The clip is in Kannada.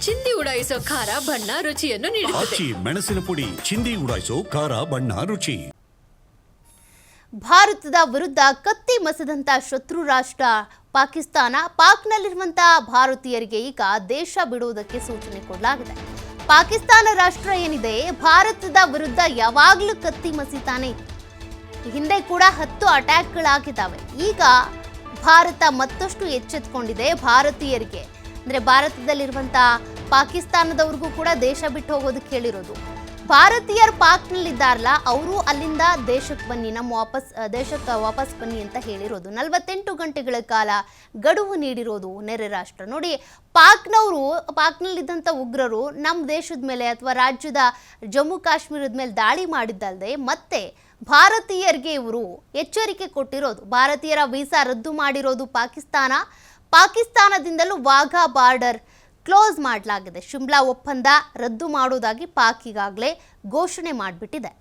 ಚಿಂದಿ ಉಡಾಯಿಸೋ ಖಾರ ಬಣ್ಣ ರುಚಿಯನ್ನು ನೀಡುತ್ತದೆ. ಮೆಣಸಿನ ಪುಡಿ ಚಿಂದಿ ಉಡಾಯಿಸೋ ಖಾರ ಬಣ್ಣ ರುಚಿ. ಭಾರತದ ವಿರುದ್ಧ ಕತ್ತಿ ಮಸದಂತ ಶತ್ರು ರಾಷ್ಟ್ರ ಪಾಕಿಸ್ತಾನ. ಪಾಕ್ನಲ್ಲಿರುವಂತಹ ಭಾರತೀಯರಿಗೆ ಈಗ ದೇಶ ಬಿಡುವುದಕ್ಕೆ ಸೂಚನೆ ಕೊಡಲಾಗಿದೆ. ಪಾಕಿಸ್ತಾನ ರಾಷ್ಟ್ರ ಏನಿದೆ ಭಾರತದ ವಿರುದ್ಧ ಯಾವಾಗಲೂ ಕತ್ತಿ ಮಸಿತಾನೆ. ಹಿಂದೆ ಕೂಡ 10 ಅಟ್ಯಾಕ್ಗಳಾಗಿದ್ದಾವೆ. ಈಗ ಭಾರತ ಮತ್ತಷ್ಟು ಎಚ್ಚೆತ್ತುಕೊಂಡಿದೆ. ಭಾರತೀಯರಿಗೆ ಅಂದರೆ ಭಾರತದಲ್ಲಿರುವಂತಹ ಪಾಕಿಸ್ತಾನದವ್ರಿಗೂ ಕೂಡ ದೇಶ ಬಿಟ್ಟು ಹೋಗೋದಕ್ಕೆ ಹೇಳಿರೋದು. ಭಾರತೀಯರು ಪಾಕ್ನಲ್ಲಿದ್ದಾರಲ್ಲ ಅವರು ಅಲ್ಲಿಂದ ದೇಶಕ್ಕೆ ಬನ್ನಿ, ದೇಶಕ್ಕೆ ವಾಪಸ್ ಬನ್ನಿ ಅಂತ ಹೇಳಿರೋದು. 48 ಗಂಟೆಗಳ ಕಾಲ ಗಡುವು ನೀಡಿರೋದು ನೆರೆ ರಾಷ್ಟ್ರ. ನೋಡಿ, ಪಾಕ್ನಲ್ಲಿದ್ದಂಥ ಉಗ್ರರು ನಮ್ಮ ದೇಶದ ಮೇಲೆ ಅಥವಾ ರಾಜ್ಯದ ಜಮ್ಮು ಕಾಶ್ಮೀರದ ಮೇಲೆ ದಾಳಿ ಮಾಡಿದ್ದಲ್ಲದೆ ಮತ್ತೆ ಭಾರತೀಯರಿಗೆ ಇವರು ಎಚ್ಚರಿಕೆ ಕೊಟ್ಟಿರೋದು. ಭಾರತೀಯರ ವೀಸಾ ರದ್ದು ಮಾಡಿರೋದು ಪಾಕಿಸ್ತಾನದಿಂದಲೂ ವಾಘಾ ಬಾರ್ಡರ್ ಕ್ಲೋಸ್ ಮಾಡಲಾಗಿದೆ. ಶಿಮ್ಲಾ ಒಪ್ಪಂದ ರದ್ದು ಮಾಡೋದಾಗಿ ಪಾಕ್ ಈಗಾಗಲೇ ಘೋಷಣೆ ಮಾಡಿಬಿಟ್ಟಿದೆ.